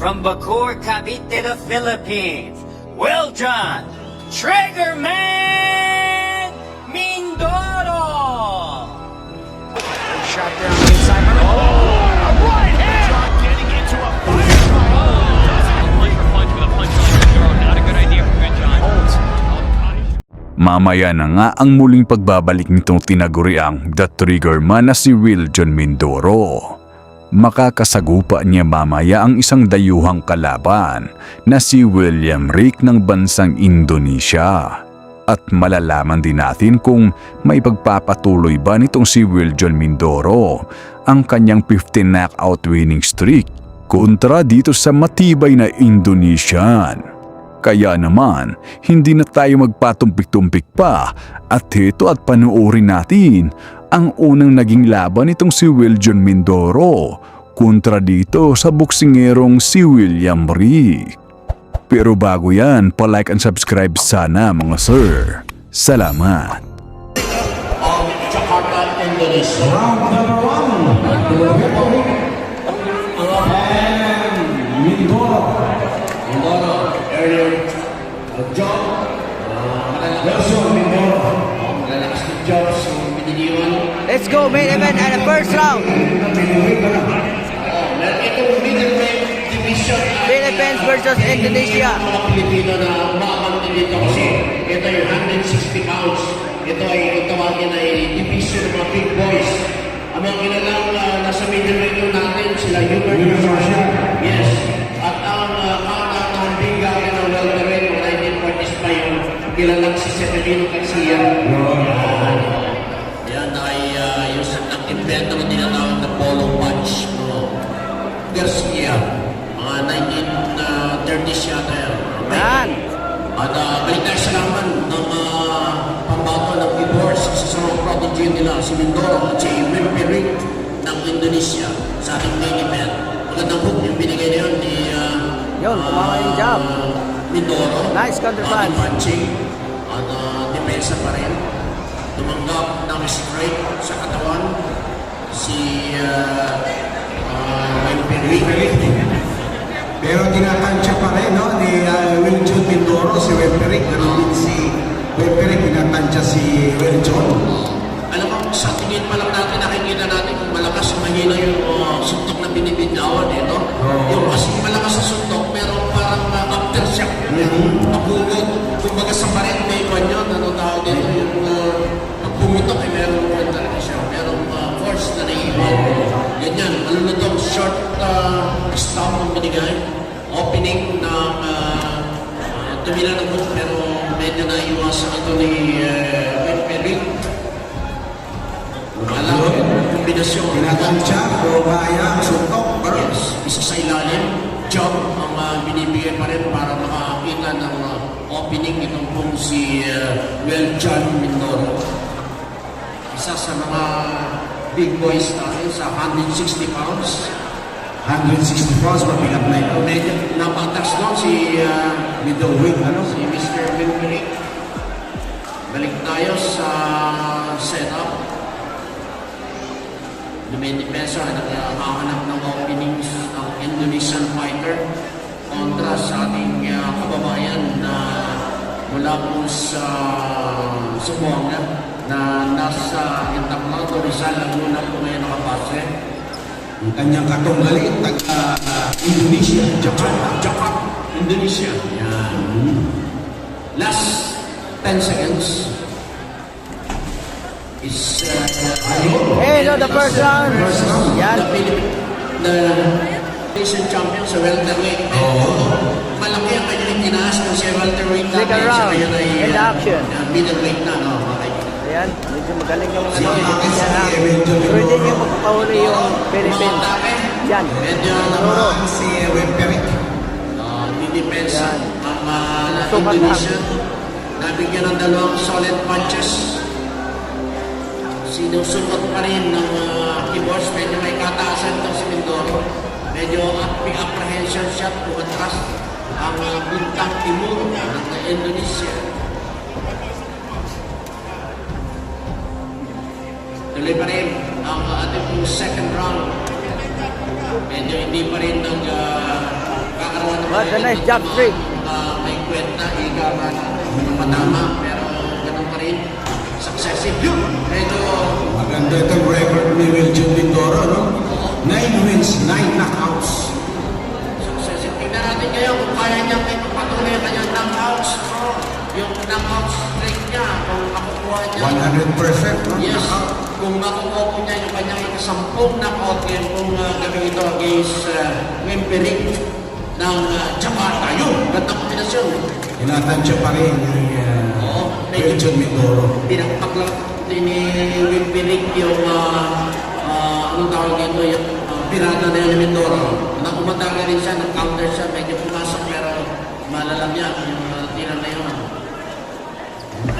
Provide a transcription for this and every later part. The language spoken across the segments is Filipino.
from Bacoor, Cavite, the Philippines, Wiljon Triggerman Mindoro! Shot there on the inside. Right hand! Getting into a firefight. Punch for punch with a punch on Mindoro. Not a good idea for Wiljon. Mamaya na nga ang muling pagbabalik nitong tinaguriang The Triggerman na si Wiljon Mindoro. Makakasagupa niya mamaya ang isang dayuhang kalaban na si William Rick ng bansang Indonesia. At malalaman din natin kung may pagpapatuloy ba nitong si Wiljon Mindoro ang kanyang 15 knockout winning streak kontra dito sa matibay na Indonesian. Kaya naman, hindi na tayo magpatumpik-tumpik pa at ito at panuorin natin ang unang naging laban nitong si Wiljon Mindoro kontra dito sa boksingerong si William Rick. Pero bago yan, pa-like and subscribe sana mga sir. Salamat! Of Jakarta, Indonesia. Round number 1. Mindoro, earlier job. Wilson Mindoro. Malalakas na job sa biniliwan. Let's go, main event and the first round. Meron itong middleweight division. Philippines versus Indonesia. Mga Pilipino na umakamti dito kasi ito yung 160 pounds. Ito ay kung tawagin ay division ng mga big boys. Ang mga kilalang nasa middleweight yung natin, sila Hubert Garcia. Yes. At ang ang bigay ng welterweight ng 1940s pa yung kilalang si Severino Garcia. Yan ay yung ang invento ng tinatawag na polo punch. Garcia. Mga 1930s yata yan. Yan. At balik tayo sa laman ng pambato ng divorce sa mga prodigy nila, si Mindoro at si William Rick ng Indonesia sa ating main event. Magandang hook yung binigay na yun ni Yun, kumawa yung jab. Mindoro. Nice counter punch. Punching at depensa pa rin. Tumanggap ng straight sa katawan si William Rick. Pero tinatansya pa rin no, ni Wiljon Mindoro, si Wilperik. Ganun din si Wilperik, tinatansya si Wiljon. Alam mo, sa tingin pa lang natin, nakikita natin kung malakas o mahina yung suntok na binibitawan dito. Yung kasi malakas sa suntok, pero parang aftershock. Pagugod, kumbaga sa paret, may iwan yun. Ano tawag dito, yung pag pumutok, ay meron mo talaga siya. Merong force na naiiwan. Ganyan, malulutong short stomp ang binigay. Opening ng tumila ng hook, pero medyo naiwasan ito ni Wilperik. Alam mo yung kombinasyon. Tinatansya, bumaya, suntok. Yes, isa sa ilalim. Job ang binibigay pa rin para makakita ng opening itong pong si Wiljon Mindoro. Isa sa mga big boys natin sa 160 pounds. 160 pounds, mabigat na ito. Medyo napatas doon si Middleweight, ano? si Mr. Wilperik. Balik tayo sa setup. Dumidepensa na naghahanap ng openings ng Indonesian fighter kontra sa ating kababayan na mula po sa Sumbuanga na nasa Intaplado, Rizal, Laguna po ngayon nakapase. Ang kanyang katunggali, Indonesia, Jakarta, Indonesia. Yan. Last 10 seconds is Hey, no, the first round. Yan. the Asian champion sa welterweight. Malaki ang kanyang tinaas ng siya welterweight natin. Second round, in the action. Middleweight na, no? Okay. Ayan, medyo magaling yung ano, Indonesia na. Pwede nyo magpapahuli yung Philippines. Yan. Medyo naman si Wilperik. didepensa Yan. ang Sukat Indonesia. Nabigyan ng dalawang solid punches. Sinusunod pa rin ng keyboards. Medyo may kataasan itong si Mindoro. Medyo may apprehension shot umatras ang Bintang Timur ng Indonesia. Tuloy pa rin ang ating second round. Medyo hindi pa rin What a nice jab straight. May kwenta, ika nga matama, pero ganun pa rin. Successive yun. Medyo Maganda itong record ni Will John Mindoro, no? 9 wins, 9 knockouts. successive. Tingnan natin ngayon kung kaya niya may patuloy ang kanyang knockouts. Yung knockout streak niya, kung makukuha niya. 100%, no? Yes, kung makukuha po niya yung kanyang ikasampung knockout game kung gawin ito against Wimperik ng Jakarta. Yun, gandang kombinasyon. Tinatansya pa rin ni Will John Mindoro. Pinakpak lang din ni Wimperik yung anong tawag dito, yung pirata na yun ni Mindoro. Nang umataga rin siya, nag-counter siya, medyo pumasok pero malalam yan yung tira na yun.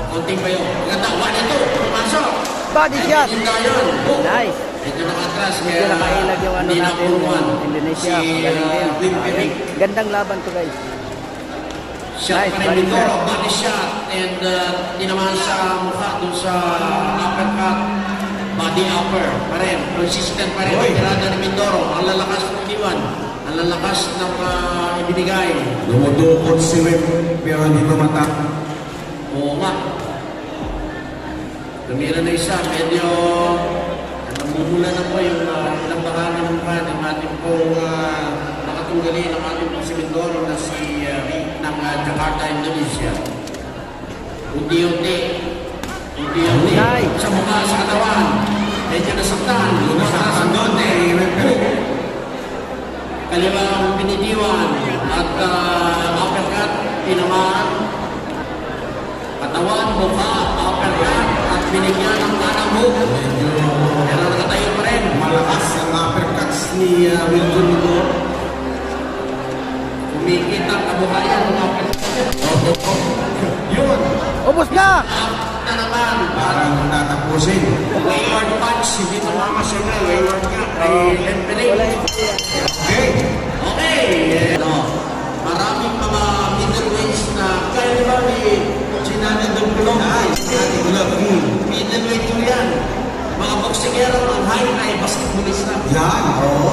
Konting pa yun. Maganda, 1-2, pumasok. Body shot. Hindi yun. Oh. Nice. Medyo nakatras. Medyo nakailag yung ano hindi natin, napuruan. yung Indonesia. Si Galing din. Wimperik. Gandang laban to guys. Shot Nice, pa rin body Mindoro, shot. body shot. And tinamaan sa mukha dun sa uppercut. Body upper pa rin. Consistent pa rin. Oy. Ang tirada ni Mindoro. Ang lalakas ng iniwan. Ang lalakas ng ibinigay. Dumudukot si Will, pero hindi tumatak. Oo nga. Tumira na isa. Medyo namumula na po yung ilang bahagi ng mukha ng ating pong nakatunggali ng ating pong si Mindoro na si Rick ng Jakarta, Indonesia. Unti-unti. Unti-unti. Nice. Sa mukha, sa katawan. Medyo nasaktan. Nasaktan doon eh, Wimperik. Kaliwang binitiwan at uppercut, tinamaan. Katawan, mukha, uppercut at binigyan ng kanang hook. Pero nakatayo pa rin. Malakas ang uppercuts ni Will John Mindoro. Kumikita ang kamukha yan ng uppercut. Yun, Ubus na! Na naman, parang tatapusin. wayward punch, hindi tumama siya na, wayward ka. Kay Wimperik. Wala yung Okay. Okay. No. Maraming mga middleweights na kaya ba ni Sinana Dumpulong? Ate Gulab. Middleweight ko yan. Mga boksingero ng high basketballista. Yan, oo.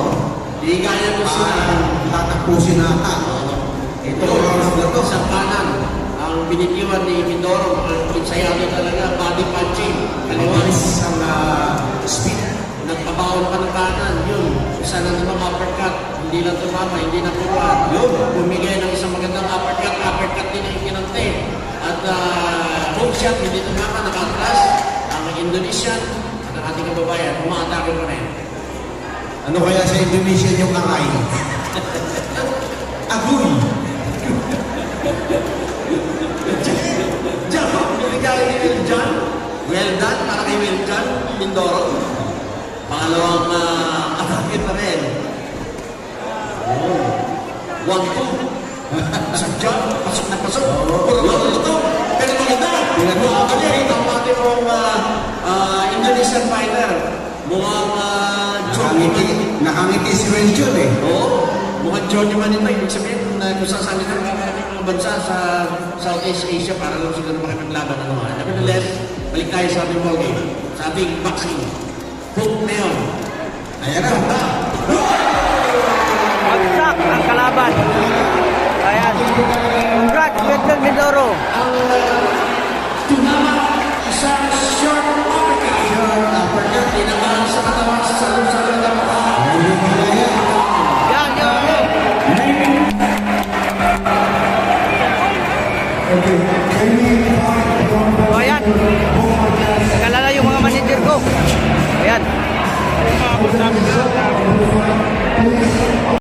Hindi kaya mo sila. Parang tatapusin nata. Ito, oras na to. Sa kanan, ang binitiwan ni Mindoro, ang insayado talaga, body punching. Kaliwa, Mabilis ang speed. nagpabawal pa ng kanan, yun. Isa na naman uppercut, hindi lang tumama, hindi napuruan. Yun, bumigay ng isang magandang uppercut din ang kinante. At hook shot, hindi tumama, nakatras. Ang Indonesian, at ang ating kababayan, umaatake pa rin. Ano kaya sa Indonesia yung akay? Agoy! Diyan, binigay ni Will John. Well done para kay Will John Mindoro. Pangalawang atake pa rin. Oh. 1-2. Sadya, pasok na pasok. Puro pero maganda. Kasi ang ating mong Indonesian fighter. Mukhang Nakangiti si Will John eh. Oo. Mukhang Johnny man ito. Ibig sabihin, kung saan ito mga bansa sa Southeast Asia para lang sila makipaglaban. Nevertheless, balik tayo sa ating ballgame. Sa ating boxing. Hook na yun. Ayan na. Bagsak ang kalaban. Ayan. Congrats, Will Mindoro. Ang tumama isang short uppercut. Short uppercut. Tinamaan sa katawan sa salong-salong na mukha. Yan, yan. So, ayan. Nakalala yung mga manager ko. Ayan.